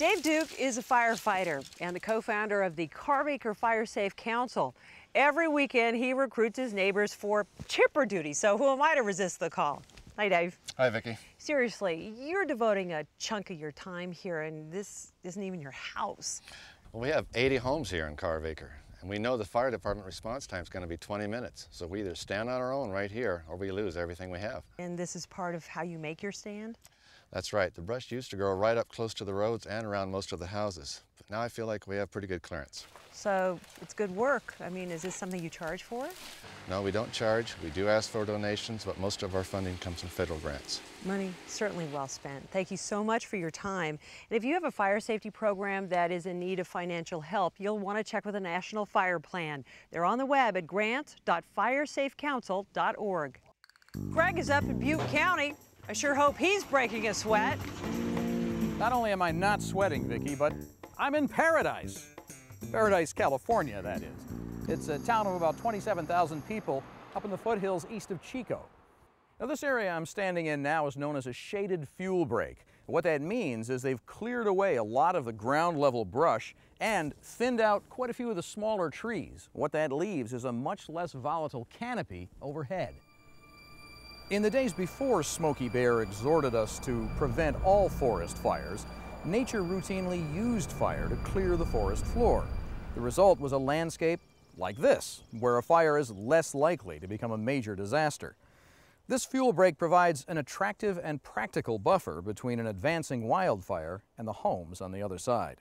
Dave Duke is a firefighter and the co-founder of the Carmaker Fire Safe Council. Every weekend, he recruits his neighbors for chipper duty, so who am I to resist the call? Hi, Dave. Hi, Vicki. Seriously, you're devoting a chunk of your time here, and this isn't even your house. Well, we have 80 homes here in Carmaker, and we know the fire department response time is going to be 20 minutes. So we either stand on our own right here, or we lose everything we have. And this is part of how you make your stand? That's right. The brush used to grow right up close to the roads and around most of the houses. But now I feel like we have pretty good clearance. So it's good work. I mean, is this something you charge for? No, we don't charge. We do ask for donations, but most of our funding comes from federal grants. Money certainly well spent. Thank you so much for your time. And if you have a fire safety program that is in need of financial help, you'll want to check with the National Fire Plan. They're on the web at grants.firesafecouncil.org. Greg is up in Butte County. I sure hope he's breaking a sweat. Not only am I not sweating, Vicki, but I'm in paradise. Paradise, California, that is. It's a town of about 27,000 people up in the foothills east of Chico. Now, this area I'm standing in now is known as a shaded fuel break. What that means is they've cleared away a lot of the ground level brush and thinned out quite a few of the smaller trees. What that leaves is a much less volatile canopy overhead. In the days before Smokey Bear exhorted us to prevent all forest fires, nature routinely used fire to clear the forest floor. The result was a landscape like this, where a fire is less likely to become a major disaster. This fuel break provides an attractive and practical buffer between an advancing wildfire and the homes on the other side.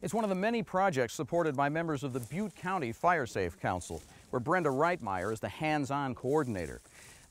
It's one of the many projects supported by members of the Butte County Fire Safe Council, where Brenda Reitmeyer is the hands-on coordinator.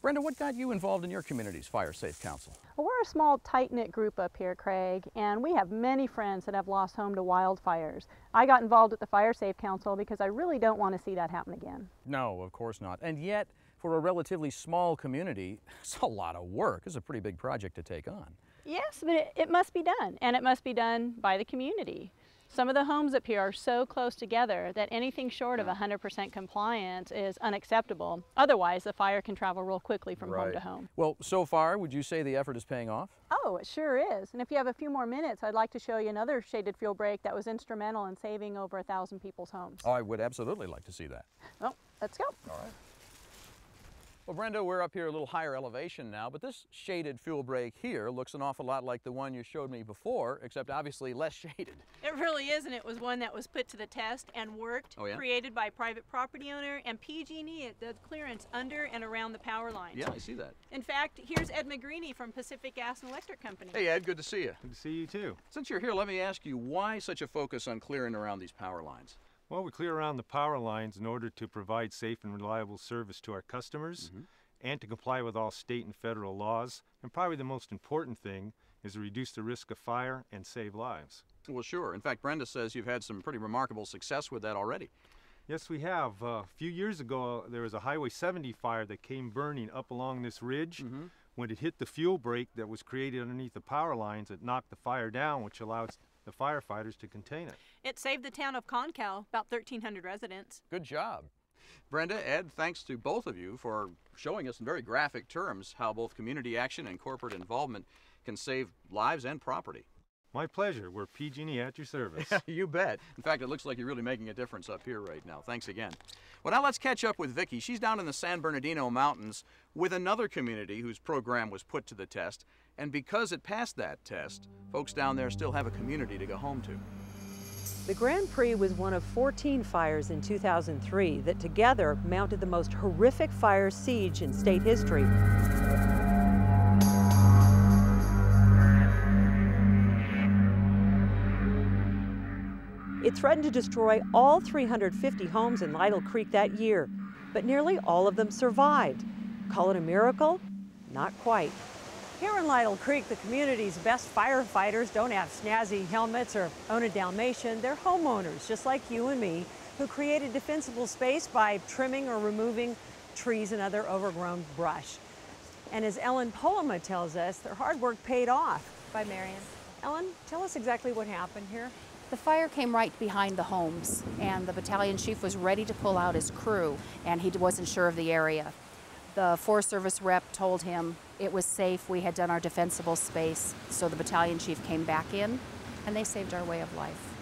Brenda, what got you involved in your community's Fire Safe Council? Well, we're a small, tight-knit group up here, Craig, and we have many friends that have lost home to wildfires. I got involved with the Fire Safe Council because I really don't want to see that happen again. No, of course not. And yet, for a relatively small community, it's a lot of work. It's a pretty big project to take on. Yes, but it must be done, and it must be done by the community. Some of the homes up here are so close together that anything short of 100% compliance is unacceptable. Otherwise, the fire can travel real quickly from home to home. Well, so far, would you say the effort is paying off? Oh, it sure is. And if you have a few more minutes, I'd like to show you another shaded fuel break that was instrumental in saving over 1,000 people's homes. Oh, I would absolutely like to see that. Well, let's go. All right. Well, Brenda, we're up here a little higher elevation now, but this shaded fuel break here looks an awful lot like the one you showed me before, except obviously less shaded. It really is, and it was one that was put to the test and worked, created by a private property owner, and PG&E it does clearance under and around the power lines. Yeah, I see that. In fact, here's Ed McGreeny from Pacific Gas and Electric Company. Hey, Ed, good to see you. Good to see you, too. Since you're here, let me ask you, why such a focus on clearing around these power lines? Well, we clear around the power lines in order to provide safe and reliable service to our customers, and to comply with all state and federal laws. And probably the most important thing is to reduce the risk of fire and save lives. Well, sure. In fact, Brenda says you've had some pretty remarkable success with that already. Yes, we have. A few years ago, there was a Highway 70 fire that came burning up along this ridge. When it hit the fuel break that was created underneath the power lines, it knocked the fire down, which allows the firefighters to contain it. It saved the town of Concal, about 1,300 residents. Good job. Brenda, Ed, thanks to both of you for showing us in very graphic terms how both community action and corporate involvement can save lives and property. My pleasure. We're PG&E at your service. You bet. In fact, it looks like you're really making a difference up here right now. Thanks again. Well, now let's catch up with Vicki. She's down in the San Bernardino Mountains with another community whose program was put to the test. And because it passed that test, folks down there still have a community to go home to. The Grand Prix was one of 14 fires in 2003 that together mounted the most horrific fire siege in state history. It threatened to destroy all 350 homes in Lytle Creek that year, but nearly all of them survived. Call it a miracle? Not quite. Here in Lytle Creek, the community's best firefighters don't have snazzy helmets or own a Dalmatian. They're homeowners, just like you and me, who created defensible space by trimming or removing trees and other overgrown brush. And as Ellen Polema tells us, their hard work paid off. By Marion. Ellen, tell us exactly what happened here. The fire came right behind the homes, and the battalion chief was ready to pull out his crew, and he wasn't sure of the area. The Forest Service rep told him it was safe, we had done our defensible space, so the battalion chief came back in, and they saved our way of life.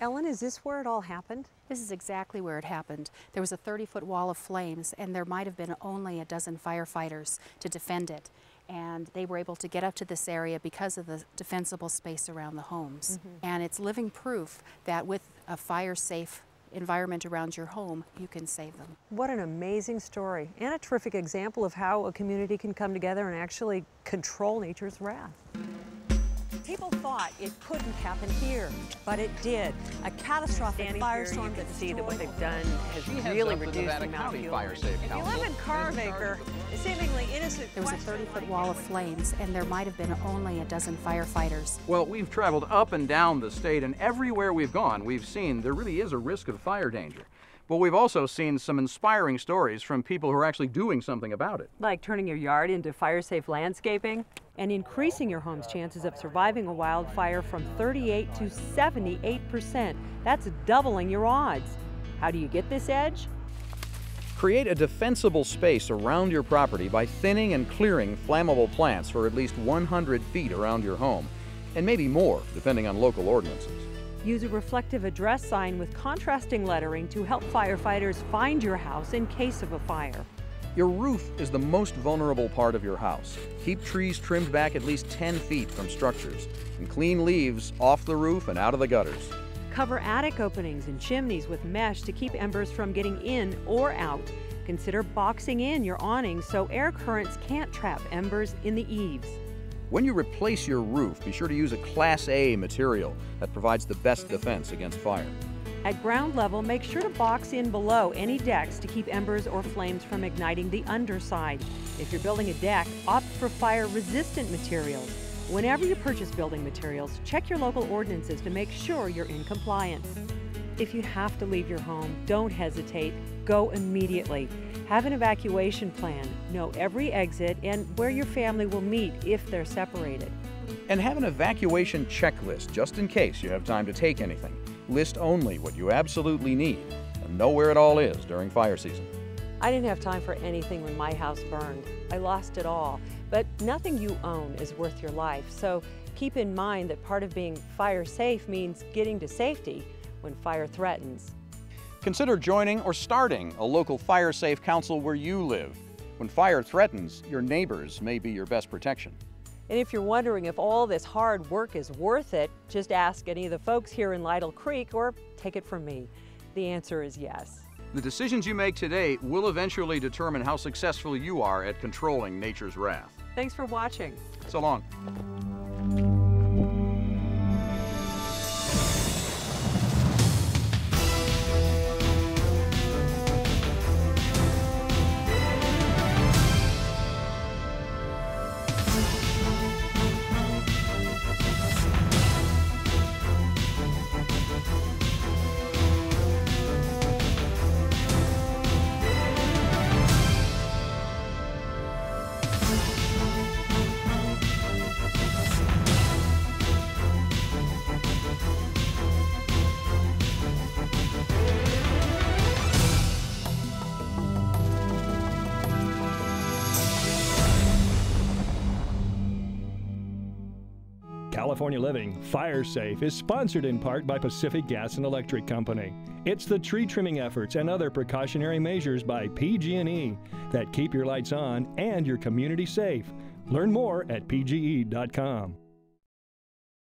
Ellen, is this where it all happened? This is exactly where it happened. There was a 30-foot wall of flames, and there might have been only a dozen firefighters to defend it. And they were able to get up to this area because of the defensible space around the homes. And it's living proof that with a fire-safe environment around your home, you can save them. What an amazing story, and a terrific example of how a community can come together and actually control nature's wrath. People thought it couldn't happen here, but it did. A catastrophic firestorm that see that what they've done has really reduced the amount of fuel. If you live in Carvacre, a seemingly innocent There was a 30-foot wall of flames, and there might have been only a dozen firefighters. Well, we've traveled up and down the state, and everywhere we've gone, we've seen there really is a risk of fire danger. But we've also seen some inspiring stories from people who are actually doing something about it. like turning your yard into fire-safe landscaping and increasing your home's chances of surviving a wildfire from 38 to 78%. That's doubling your odds. How do you get this edge? Create a defensible space around your property by thinning and clearing flammable plants for at least 100 feet around your home, and maybe more, depending on local ordinances. Use a reflective address sign with contrasting lettering to help firefighters find your house in case of a fire. Your roof is the most vulnerable part of your house. Keep trees trimmed back at least 10 feet from structures, and clean leaves off the roof and out of the gutters. Cover attic openings and chimneys with mesh to keep embers from getting in or out. Consider boxing in your awnings so air currents can't trap embers in the eaves. When you replace your roof, be sure to use a Class A material that provides the best defense against fire. At ground level, make sure to box in below any decks to keep embers or flames from igniting the underside. If you're building a deck, opt for fire-resistant materials. Whenever you purchase building materials, check your local ordinances to make sure you're in compliance. If you have to leave your home, don't hesitate. Go immediately. Have an evacuation plan. Know every exit and where your family will meet if they're separated. And have an evacuation checklist just in case you have time to take anything. List only what you absolutely need and know where it all is during fire season. I didn't have time for anything when my house burned. I lost it all. But nothing you own is worth your life. So keep in mind that part of being fire safe means getting to safety when fire threatens. Consider joining or starting a local fire-safe council where you live. When fire threatens, your neighbors may be your best protection. And if you're wondering if all this hard work is worth it, just ask any of the folks here in Lytle Creek or take it from me. The answer is yes. The decisions you make today will eventually determine how successful you are at controlling nature's wrath. Thanks for watching. So long. California Living Fire Safe is sponsored in part by Pacific Gas and Electric Company. It's the tree trimming efforts and other precautionary measures by PG&E that keep your lights on and your community safe. Learn more at pge.com.